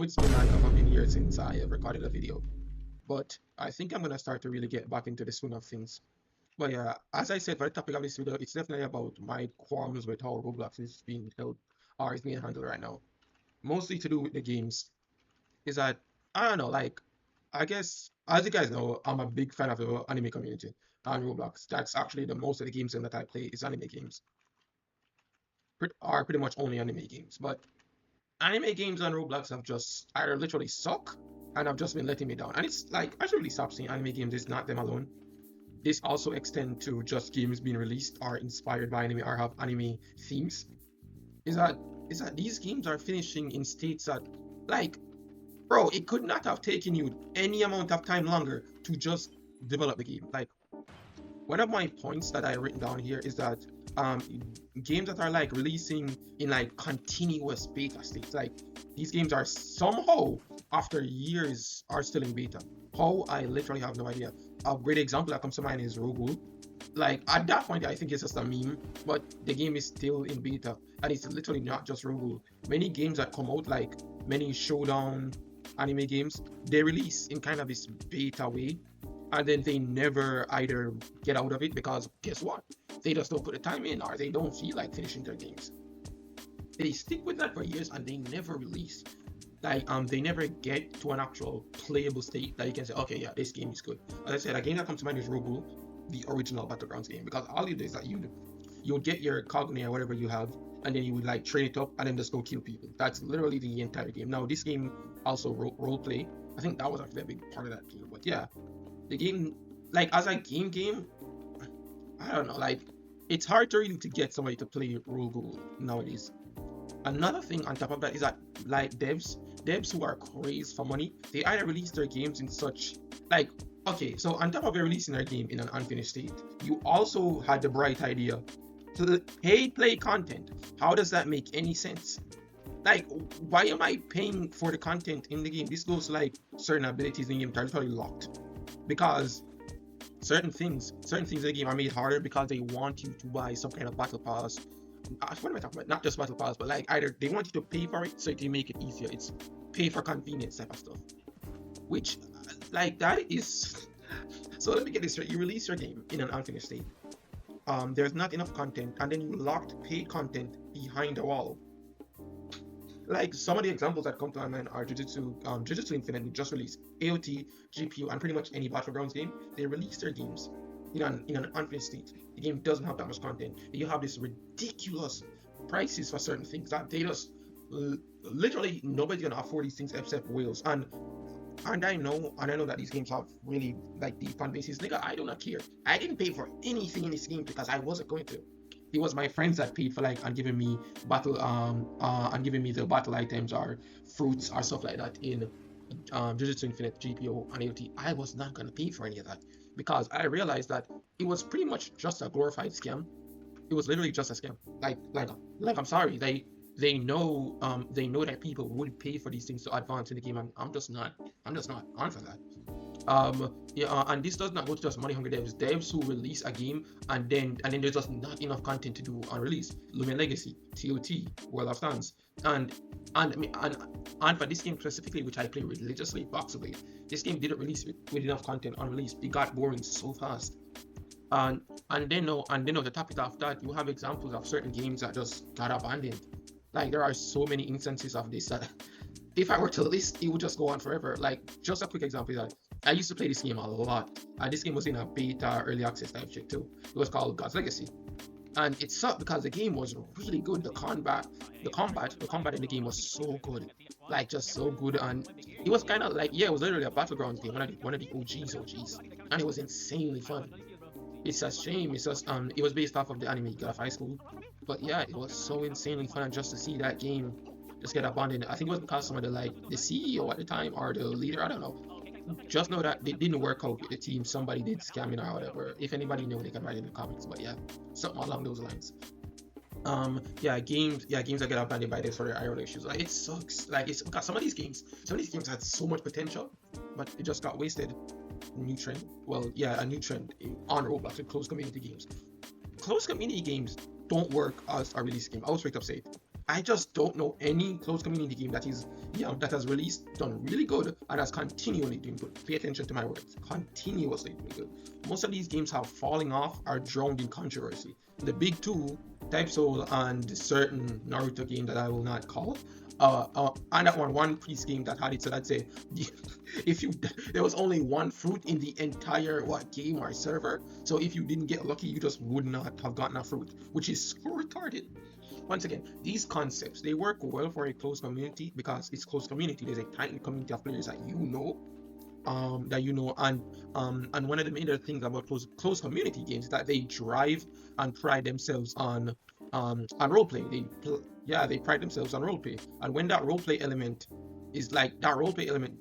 know it's been like a fucking year since I recorded a video, but I think I'm gonna start to really get back into the swing of things. But yeah, as I said, for the topic of this video, it's definitely about my qualms with how Roblox is being held or is being handled right now. Mostly to do with the games. Is that I don't know, like I guess as you guys know, I'm a big fan of the anime community on Roblox. That's actually the most of the games that I play is anime games. Are pretty much only anime games. But anime games on Roblox have just either literally suck and have just been letting me down. And it's like I should really stop saying anime games. It's not them alone. This also extend to just games being released or inspired by anime or have anime themes. Is that is that these games are finishing in states that like bro, it could not have taken you any amount of time longer to just develop the game. Like one of my points that I written down here is that um games that are like releasing in like continuous beta states, like these games are somehow after years are still in beta. How I literally have no idea. A great example that comes to mind is Rogue. Like at that point, I think it's just a meme, but the game is still in beta, and it's literally not just Rogue. Many games that come out, like many showdown anime games, they release in kind of this beta way, and then they never either get out of it because guess what? They just don't put the time in, or they don't feel like finishing their games. They stick with that for years, and they never release. Like they never get to an actual playable state that you can say, okay, yeah, this game is good. As I said, a game that comes to mind is Robo, the original Battlegrounds game, because all you do is that you would get your Cogni or whatever you have, and then you would like train it up and then just go kill people. That's literally the entire game. Now this game also role play. I think that was actually a big part of that game. But yeah, the game, like as a game, I don't know, like it's hard to really to get somebody to play Robo nowadays. Another thing on top of that is that like devs who are crazed for money, they either release their games in such like okay, so on top of releasing their game in an unfinished state, you also had the bright idea to pay play content. How does that make any sense? Like, why am I paying for the content in the game? This goes to, like certain abilities in the game that are literally locked because certain things in the game are made harder because they want you to buy some kind of battle pass. What am I talking about? Not just battle pass, but like either they want you to pay for it so they make it easier. It's pay for convenience type of stuff. Which like that is so let me get this straight. You release your game in an unfinished state. There's not enough content, and then you locked paid content behind a wall. Like some of the examples that come to my mind are Jujutsu Infinite, which just released AOT, GPU, and pretty much any Battlegrounds game. They release their games in an unfinished state. The game doesn't have that much content. You have this ridiculous prices for certain things that they just literally nobody's gonna afford these things except whales. And I know that these games have really like deep fan bases. Nigga, I do not care. I didn't pay for anything in this game because I wasn't going to. It was my friends that paid for like and giving me and giving me the battle items or fruits or stuff like that in Jujutsu Infinite, GPO, and AOT. I was not gonna pay for any of that because I realized that it was pretty much just a glorified scam. It was literally just a scam. Like I'm sorry, they know that people would pay for these things to advance in the game, and I'm just not on for that. And this does not go to just money hungry devs who release a game and then there's just not enough content to do on release. Lumen Legacy, TOT, World of Dance, and I mean and for this game specifically, which I play religiously, Boxable, this game didn't release with enough content on release. It got boring so fast. And then to top it off that, you have examples of certain games that just got abandoned. Like there are so many instances of this that if I were to list, it would just go on forever. Like just a quick example is that I used to play this game a lot, and this game was in a beta early access type shit too. It was called God's Legacy, and it sucked because the game was really good. The combat in the game was so good, like just so good, and it was kind of like it was literally a battlegrounds game, one of the OGs, and it was insanely fun. It's a shame. It's just it was based off of the anime God of High School, but yeah, it was so insanely fun just to see that game just get abandoned. I think it was because some of the CEO at the time or the leader, I don't know. Just know that it didn't work out with the team. Somebody did scamming or whatever. If anybody knew, they can write in the comments. But yeah, something along those lines. Games that get abandoned by this sort of IRL issues. Like it sucks. Like it's because some of these games had so much potential, but it just got wasted. New trend. Well, yeah, a new trend on Roblox with closed community games. Closed community games don't work as a release game. I was straight up say it. I just don't know any closed community game that is that has released, done really good, and has continually doing good. Pay attention to my words, continuously doing good. Most of these games have falling off, are drowned in controversy. The big two, Type Soul and certain Naruto game that I will not call. And that One Piece game that had it. So I'd say, if you there was only one fruit in the entire game or server. So if you didn't get lucky, you just would not have gotten a fruit, which is so retarded. Once again, these concepts, they work well for a closed community because it's closed community. There's a tight community of players and one of the major things about closed community games is that they drive and pride themselves on roleplay. They pride themselves on roleplay, and when that roleplay element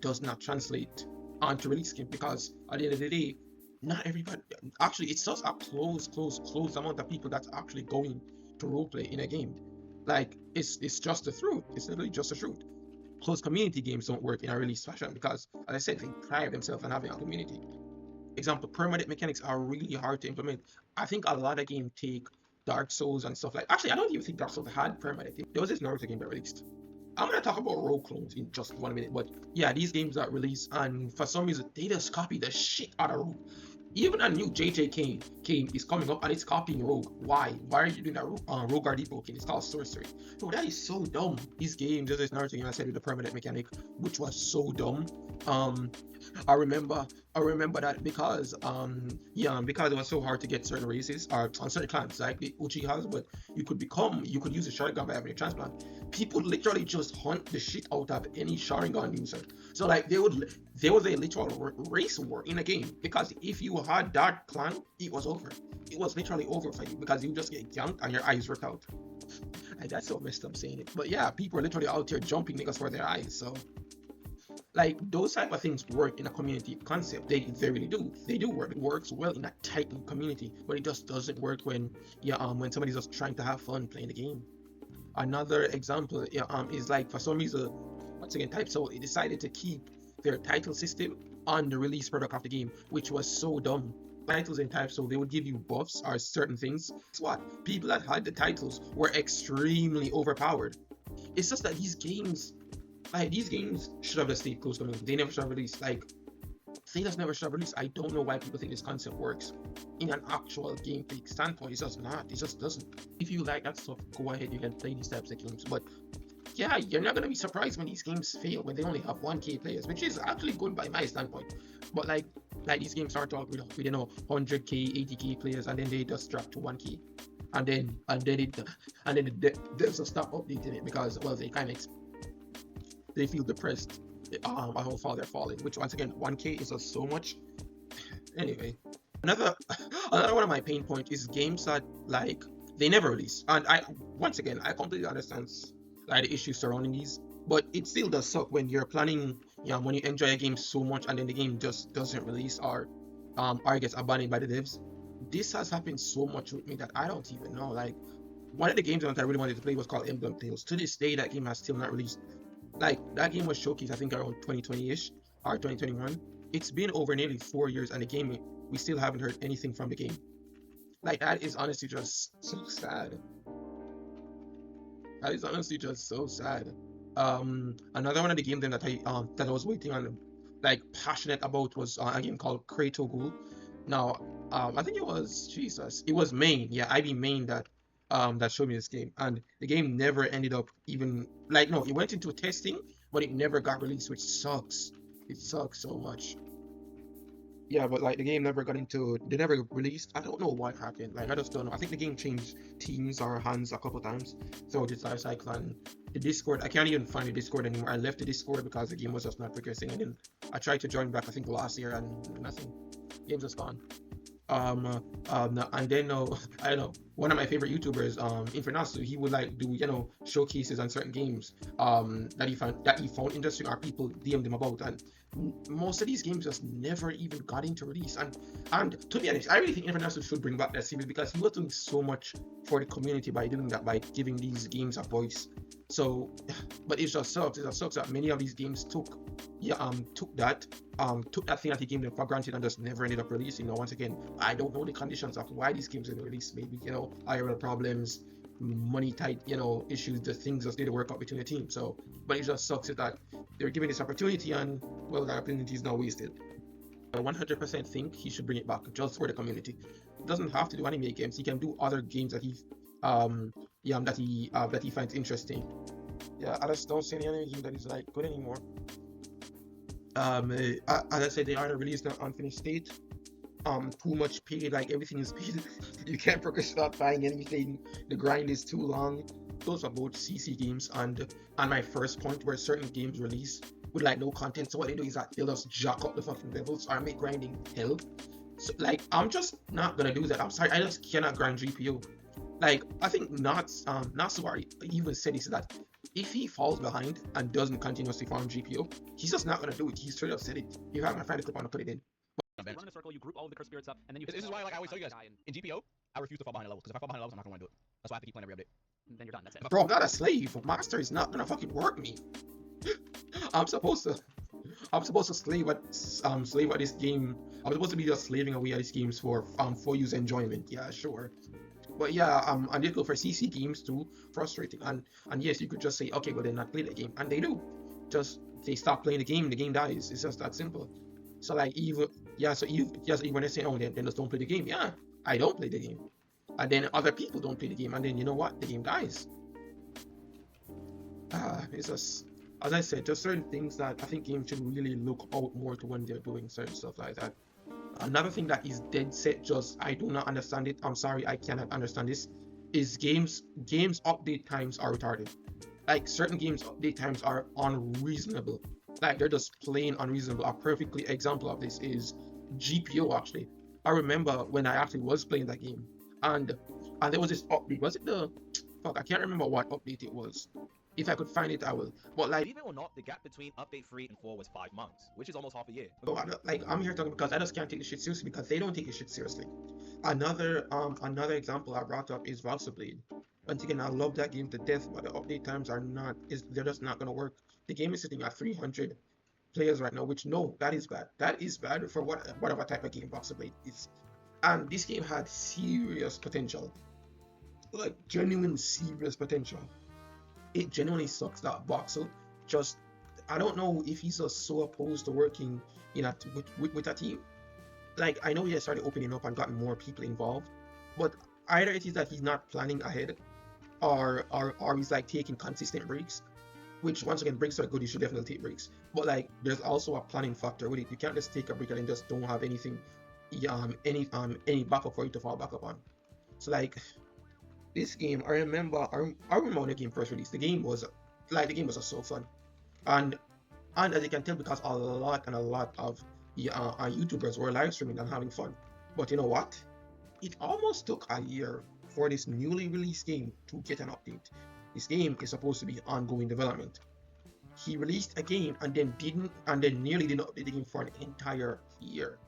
does not translate onto release game, because at the end of the day, not everybody, actually, it's just a close amount of people that's actually going to roleplay in a game. Like, it's just the truth. It's literally just the truth. Closed community games don't work in a release fashion because, as I said, they pride themselves on having a community. Example, permanent mechanics are really hard to implement. I think a lot of games take Dark Souls and stuff like. Actually, I don't even think Dark Souls had permanent. There was this Naruto game that released. I'm gonna talk about rogue clones in just 1 minute, but yeah, these games that release, and for some reason they just copy the shit out of Rogue. Even a new JJK game is coming up and it's copying Rogue. Why? Why are you doing that? Rogue are debunking. It's called sorcery. So that is so dumb. These games, there's this Naruto game I said with the permanent mechanic, which was so dumb. I remember that because because it was so hard to get certain races or on certain clans like the Uchihas, but you could use a shotgun by having a transplant. People literally just hunt the shit out of any Sharingan user. So like there was a literal race war in a game because if you had that clan, it was over. It was literally over for you because you just get yanked and your eyes ripped out. Like, that's so messed up saying it, but yeah, people are literally out here jumping niggas for their eyes. So like those type of things work in a community concept. They really do. They do work. It works well in a tight community, but it just doesn't work when when somebody's just trying to have fun playing the game. Another example is like for some reason, once again, Type Soul decided to keep their title system on the release product of the game, which was so dumb. Titles in Type Soul, they would give you buffs or certain things. Guess what? People that had the titles were extremely overpowered. It's just that these games should have just stayed close to me. They never should have released. Like, they just never should have released. I don't know why people think this concept works in an actual gameplay standpoint. It's just not. It just doesn't. If you like that stuff, go ahead. You can play these types of games. But yeah, you're not gonna be surprised when these games fail when they only have 1K players, which is actually good by my standpoint. But like these games start off with 100K, 80K players, and then they just drop to 1K, and then the devs just stop updating it because they feel depressed about how far they're falling. Which once again, 1K is just so much. Anyway, another one of my pain points is games that like they never release, and I completely understand like the issues surrounding these, but it still does suck when you're planning, when you enjoy a game so much and then the game just doesn't release or gets abandoned by the devs. This has happened so much with me that I don't even know. Like, one of the games that I really wanted to play was called Emblem Tales. To this day, that game has still not released. Like, that game was showcased I think around 2020-ish or 2021. It's been over nearly 4 years and the game, we still haven't heard anything from the game. Like, that is honestly just so sad. That is honestly just so sad. Another one of the games then that I was waiting on, like passionate about, was a game called Krato Ghoul. Now, I think it was Maine, yeah, IB Maine that showed me this game, and the game never ended up even like no, it went into testing, but it never got released, which sucks. It sucks so much. Yeah, but like the game they never released. I don't know what happened. Like, I just don't know. I think the game changed teams or hands a couple times. So this life cycle and the Discord, I can't even find the Discord anymore. I left the Discord because the game was just not progressing. And then I tried to join back, I think last year, and nothing. Game's just gone. And then I don't know, one of my favorite YouTubers, Infernasu, he would like do showcases on certain games that he found interesting, or people DM'd him about, and most of these games just never even got into release. And to be honest, I really think Infernasu should bring back that series because he was doing so much for the community by doing that, by giving these games a voice. So, but it just sucks. It just sucks that many of these games took that thing that he gave them for granted and just never ended up releasing. Once again, I don't know the conditions of why these games didn't release. Maybe IRL problems, money tight, issues, the things just didn't work out between the team. So, but it just sucks is that they're given this opportunity, and well, that opportunity is now wasted. I 100% think he should bring it back just for the community. He doesn't have to do anime games. He can do other games that um, that he finds interesting. Yeah, I just don't see any anime game that is like good anymore. As I said, they either released an unfinished state, too much paid, like everything is paid. You can't progress without buying anything. The grind is too long. Those are both CC games, and my first point where certain games release with like no content. So what they do is that they'll just jack up the fucking levels or make grinding hell. So like I'm just not gonna do that. I'm sorry, I just cannot grind GPU. Like I think Natsuwari even said this that if he falls behind and doesn't continuously farm GPU, he's just not gonna do it. He straight up said it. You have my find the clip on to put it in. You run in a circle, you group all of the cursed spirits up, and then you. This is why, like, I always tell you guys, in GPO, I refuse to fall behind levels, because if I fall behind levels, I'm not gonna want to do it. That's why I have to keep playing every update. Then you're done. That's it. Bro, I'm not a slave. Master is not gonna fucking work me. I'm supposed to slave at this game. I'm supposed to be just slaving away at these games for user enjoyment. Yeah, sure. But yeah, I did go for CC games too. Frustrating. And yes, you could just say, okay, well then not play the game, and they do. Just they stop playing the game dies. It's just that simple. So like even when they say, oh then just don't play the game. Yeah, I don't play the game, and then other people don't play the game, and then you know what? The game dies. It's just, as I said, there's certain things that I think games should really look out more to when they're doing certain stuff like that. Another thing that is dead set, just I do not understand it. I'm sorry, I cannot understand this. Is games update times are retarded. Like certain games update times are unreasonable. Like they're just plain unreasonable. A perfectly example of this is GPO actually. I remember when I actually was playing that game, and there was this update. Was it the fuck? I can't remember what update it was. If I could find it, I will. But like, Believe it or not, the gap between update 3 and 4 was 5 months, which is almost half a year. like I'm here talking because I just can't take this shit seriously because they don't take this shit seriously. Another example I brought up is Valsa Blade. Once again, I love that game to death, but the update times are not they're just not gonna work. The game is sitting at 300 players right now, which no, that is bad. That is bad for whatever type of game Valsa Blade is. And this game had serious potential, like genuine serious potential. It genuinely sucks that Voxel just, I don't know if he's just so opposed to working with a team. Like I know he has started opening up and gotten more people involved, but either it is that he's not planning ahead, or he's like taking consistent breaks. Which once again, breaks are good. You should definitely take breaks, but like there's also a planning factor with it. You can't just take a break and then just don't have anything, any backup for you to fall back up on. So like this game, I remember when the game first released. The game was just so fun, and as you can tell, because a lot of our YouTubers were live streaming and having fun. But you know what? It almost took a year for this newly released game to get an update. This game is supposed to be ongoing development. He released a game and then nearly didn't update the game for an entire year.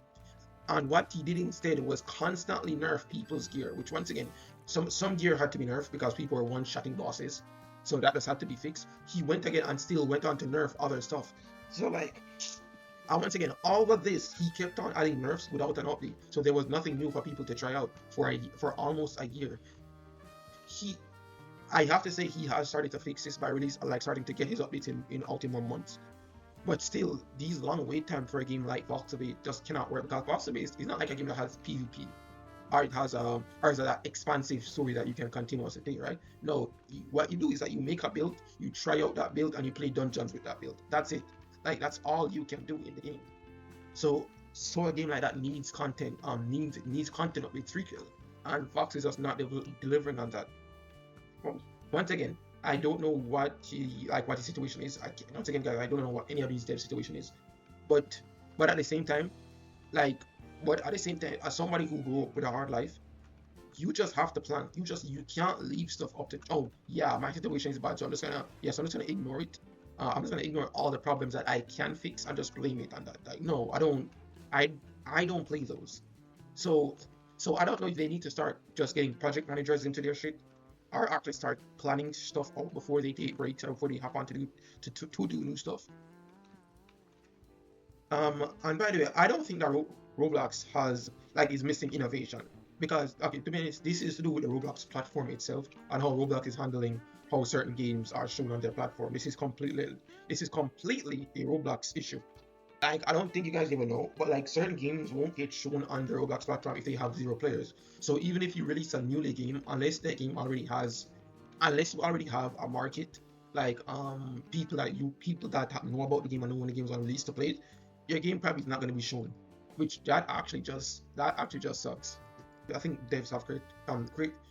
And what he did instead was constantly nerf people's gear, which once again, some gear had to be nerfed because people were one-shotting bosses. So that just had to be fixed. He went again and still went on to nerf other stuff. So like, and once again, all of this, he kept on adding nerfs without an update. So there was nothing new for people to try out for almost a year. I have to say he has started to fix this by starting to get his updates in out in 1 month. But still, these long wait times for a game like Voxel just cannot work because Voxel is not like a game that has PvP, or it has that expansive story that you can continuously play, right? No, what you do is that you make a build, you try out that build, and you play dungeons with that build. That's it. Like that's all you can do in the game. So a game like that needs content. Needs content updates frequently, and Fox is just not delivering on that. Once again, I don't know what his situation is. Once again, guys, I don't know what any of these devs' situation is. But at the same time, as somebody who grew up with a hard life, you just have to plan. You can't leave stuff up to, oh yeah, my situation is bad, so I'm just gonna ignore it. I'm just gonna ignore all the problems that I can fix and just blame it on that. Like, no, I don't. I don't play those. So I don't know if they need to start just getting project managers into their shit, or actually start planning stuff out before they take breaks or before they hop on to do new stuff. And by the way, I don't think that Roblox is missing innovation. because okay, to be honest, this is to do with the Roblox platform itself and how Roblox is handling how certain games are shown on their platform. This is completely a Roblox issue. Like I don't think you guys even know, but like certain games won't get shown on the Roblox platform if they have 0 players. So even if you release a newly game, unless you already have a market, like people that know about the game and know when the game's on release to play it, your game probably is not going to be shown, which that actually just sucks. I think devs have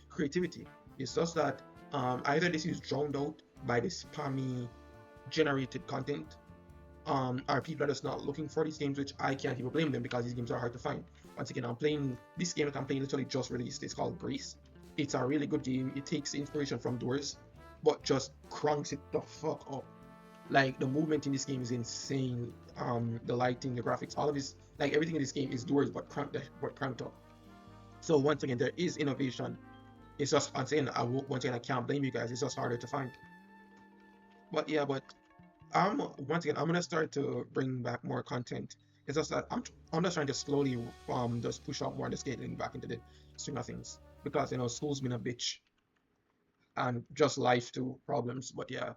creativity. It's just that either this is drowned out by the spammy generated content, are people that are just not looking for these games, which I can't even blame them because these games are hard to find. Once again, I'm playing this game that I'm playing literally just released. It's called Grace. It's a really good game. It takes inspiration from Doors, but just cranks it the fuck up. Like the movement in this game is insane. The lighting, the graphics, all of this, like everything in this game is Doors but cranked up. So once again, there is innovation. It's just once again I can't blame you guys. It's just harder to find. But yeah, but once again I'm gonna start to bring back more content. It's just that I'm just trying to slowly just push out more of the skating back into the swing of things because school's been a bitch and just life too problems. But yeah.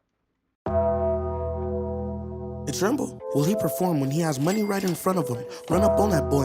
It's Rambo. Will he perform when he has money right in front of him? Run up on that boy.